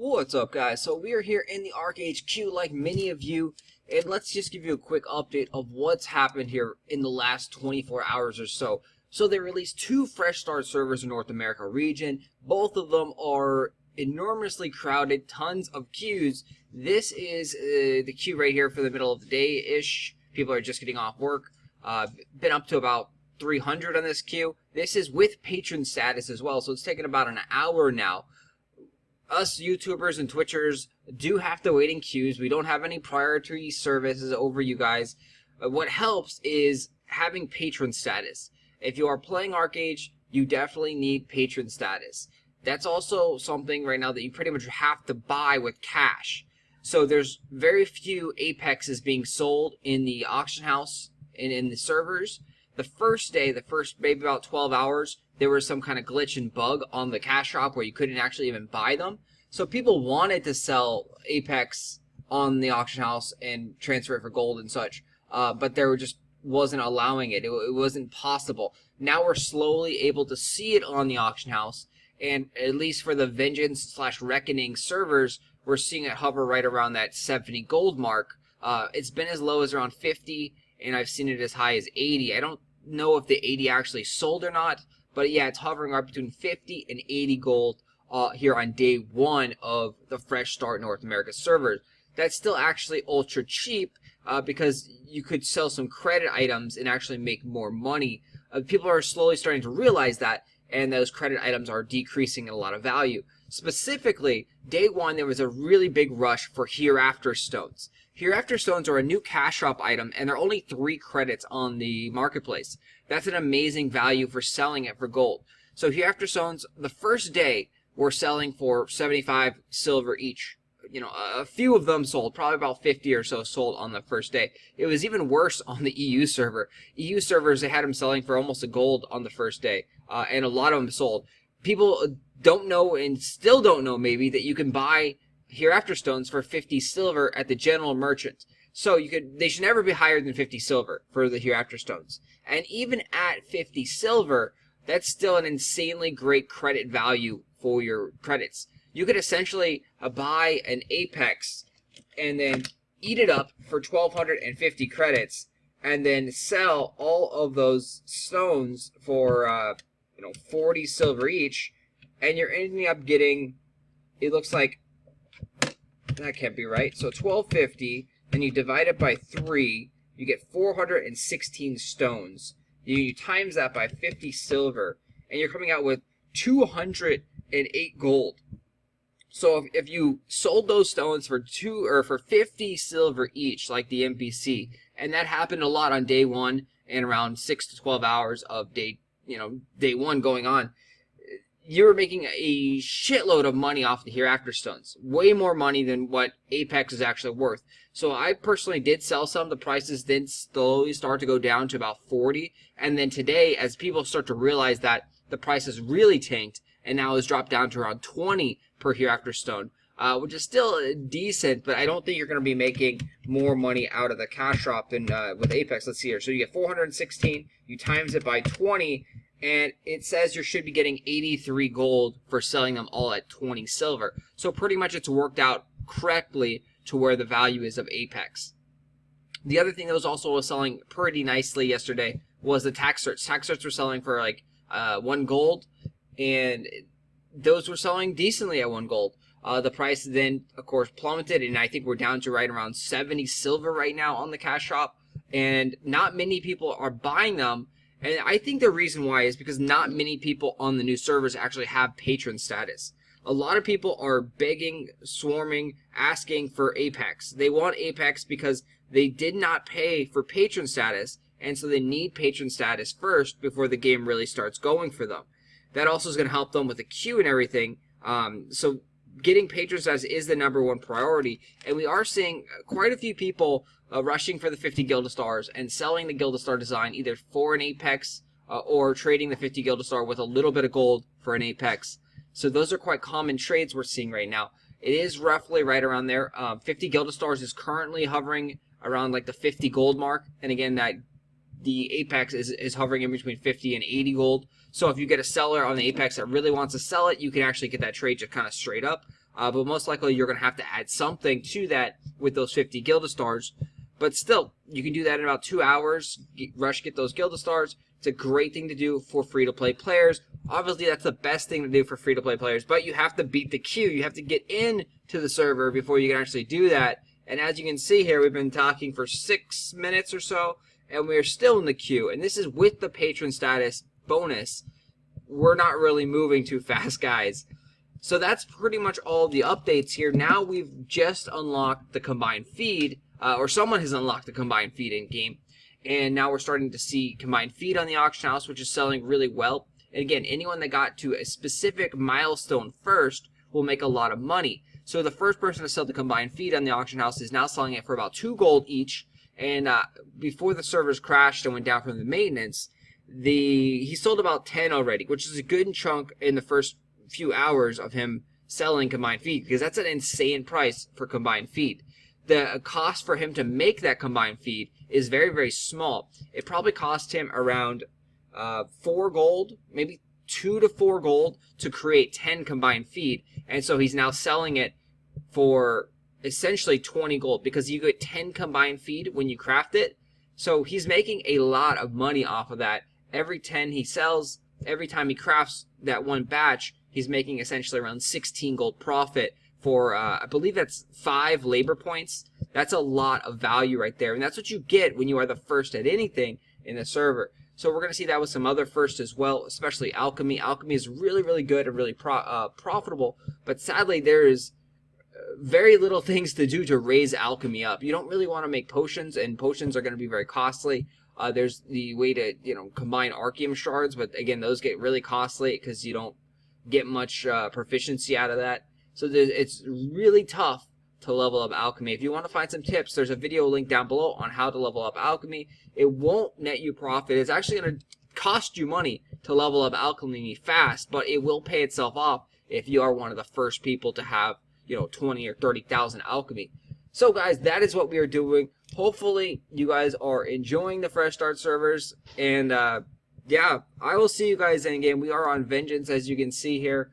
What's up, guys? So we are here in the Archeage queue like many of you, and let's just give you a quick update of what's happened here in the last 24 hours or so. So they released two fresh start servers in North America region. Both of them are enormously crowded, tons of queues. This is the queue right here for the middle of the day-ish. People are just getting off work. Been up to about 300 on this queue. This is with patron status as well, so it's taken about an hour now. Us YouTubers and Twitchers do have to wait in queues. We don't have any priority services over you guys. What helps is having patron status. If you are playing Archeage, you definitely need patron status. That's also something right now that you pretty much have to buy with cash. So there's very few Apexes being sold in the auction house and in the servers. The first day, the first maybe about 12 hours, there was some kind of glitch and bug on the cash shop where you couldn't actually even buy them. So people wanted to sell Apex on the auction house and transfer it for gold and such, but there just wasn't allowing it. It wasn't possible. Now we're slowly able to see it on the auction house, and at least for the Vengeance/Reckoning servers, we're seeing it hover right around that 70 gold mark. It's been as low as around 50, and I've seen it as high as 80. I don't know if the 80 actually sold or not, but yeah, it's hovering right between 50 and 80 gold here on day one of the Fresh Start North America servers. That's still actually ultra cheap because you could sell some credit items and actually make more money. People are slowly starting to realize that, and those credit items are decreasing in a lot of value. Specifically, day one, there was a really big rush for Hereafter Stones. Hereafter Stones are a new cash shop item, and they're only 3 credits on the marketplace. That's an amazing value for selling it for gold. So Hereafter Stones, the first day, were selling for 75 silver each. You know, a few of them sold, probably about 50 or so sold on the first day. It was even worse on the EU server. EU servers, they had them selling for almost a gold on the first day, and a lot of them sold. People don't know, and still don't know maybe, that you can buy Hereafter Stones for 50 silver at the general merchant. So they should never be higher than 50 silver for the Hereafter Stones. And even at 50 silver, that's still an insanely great credit value for your credits. You could essentially buy an Apex and then eat it up for 1,250 credits, and then sell all of those stones for 40 silver each, and you're ending up getting, it looks like, that can't be right, so 1,250, and you divide it by 3, you get 416 stones. You times that by 50 silver, and you're coming out with 208 gold. So if you sold those stones for 50 silver each, like the NPC, and that happened a lot on day one and around 6 to 12 hours of day one going on, you were making a shitload of money off the Hereafter Stones. Way more money than what Apex is actually worth. So I personally did sell some. The prices then slowly start to go down to about 40. And then today, as people start to realize that the price has really tanked and now has dropped down to around 20 per Hereafter Stone, which is still decent, but I don't think you're going to be making more money out of the cash shop than with Apex. Let's see here. So you get 416, you times it by 20, and it says you should be getting 83 gold for selling them all at 20 silver. So pretty much it's worked out correctly to where the value is of Apex. The other thing that was also selling pretty nicely yesterday was the tax certs. Tax certs were selling for like 1 gold, and those were selling decently at 1 gold. The price then, of course, plummeted, and I think we're down to right around 70 silver right now on the cash shop, and not many people are buying them. And I think the reason why is because not many people on the new servers actually have patron status. A lot of people are begging, swarming, asking for Apex. They want Apex because they did not pay for patron status, and so they need patron status first before the game really starts going for them. That also is going to help them with the queue and everything. So getting patron status is the #1 priority, and we are seeing quite a few people rushing for the 50 Gildastars and selling the Gildastar design either for an Apex or trading the 50 Gildastar with a little bit of gold for an Apex. So those are quite common trades we're seeing right now. It is roughly right around there. 50 Gildastars is currently hovering around like the 50 gold mark, and again, that the Apex is hovering in between 50 and 80 gold. So if you get a seller on the Apex that really wants to sell it, you can actually get that trade just kind of straight up. but most likely you're going to have to add something to that with those 50 Gilda Stars. But still, you can do that in about 2 hours. Get those Gilda Stars. It's a great thing to do for free-to-play players. Obviously, that's the best thing to do for free-to-play players, but you have to beat the queue. You have to get into the server before you can actually do that. And as you can see here, we've been talking for 6 minutes or so, and we're still in the queue. And this is with the patron status bonus. We're not really moving too fast, guys. So that's pretty much all the updates here. Now we've just unlocked the combined feed, or someone has unlocked the combined feed in-game. And now we're starting to see combined feed on the auction house, which is selling really well. And again, anyone that got to a specific milestone first will make a lot of money. So the first person to sell the combined feed on the auction house is now selling it for about 2 gold each. And before the servers crashed and went down from the maintenance, he sold about 10 already, which is a good chunk in the first few hours of him selling combined feed, because that's an insane price for combined feed. The cost for him to make that combined feed is very, very small. It probably cost him around 4 gold, maybe 2 to 4 gold to create 10 combined feed. And so he's now selling it for essentially 20 gold, because you get 10 combined feed when you craft it. So he's making a lot of money off of that. Every 10 he sells, every time he crafts that one batch, he's making essentially around 16 gold profit for, I believe that's 5 labor points. That's a lot of value right there. And that's what you get when you are the first at anything in the server. So we're going to see that with some other firsts as well, especially alchemy. Alchemy is really, really good and really profitable. But sadly, there is very little things to do to raise alchemy up. You don't really want to make potions, and potions are going to be very costly. There's the way to, combine Archeage shards, but again, those get really costly because you don't get much proficiency out of that. So it's really tough to level up alchemy. If you want to find some tips, there's a video link down below on how to level up alchemy. It won't net you profit. It's actually going to cost you money to level up alchemy fast, but it will pay itself off if you are one of the first people to have, 20 or 30,000 alchemy. So guys, that is what we are doing. Hopefully you guys are enjoying the fresh start servers, and yeah, I will see you guys in game. We are on Vengeance, as you can see here.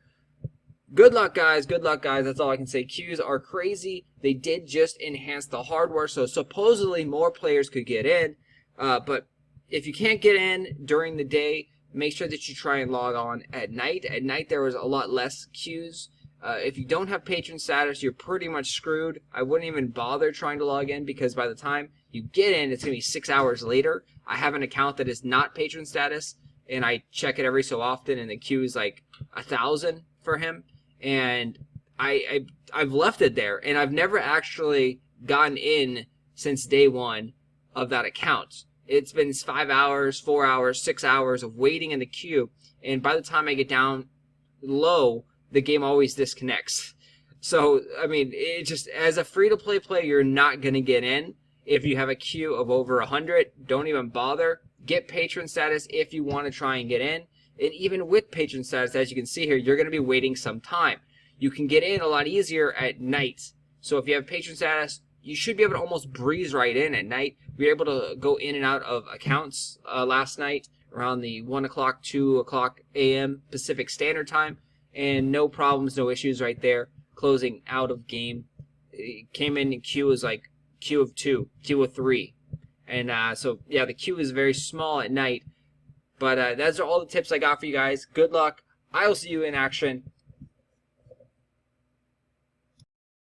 Good luck, guys. Good luck, guys. That's all I can say. Queues are crazy. They did just enhance the hardware, so supposedly more players could get in. But if you can't get in during the day, make sure that you try and log on at night. At night, there was a lot less queues. If you don't have patron status, you're pretty much screwed. I wouldn't even bother trying to log in, because by the time you get in, it's going to be 6 hours later. I have an account that is not patron status, and I check it every so often, and the queue is like 1,000 for him. And I've left it there, and I've never actually gotten in since day one of that account. It's been 5 hours, 4 hours, 6 hours of waiting in the queue, and by the time I get down low, the game always disconnects. So, I mean, it just, as a free-to-play player, you're not going to get in. If you have a queue of over 100, don't even bother. Get patron status if you want to try and get in. And even with patron status, as you can see here, you're going to be waiting some time. You can get in a lot easier at night. So if you have patron status, you should be able to almost breeze right in at night. We were able to go in and out of accounts last night around the 1 o'clock, 2 o'clock a.m. Pacific Standard Time. And no problems, no issues right there. Closing out of game. It came in queue was like queue of 2, queue of 3. And so, yeah, the queue is very small at night. But those are all the tips I got for you guys. Good luck. I will see you in action.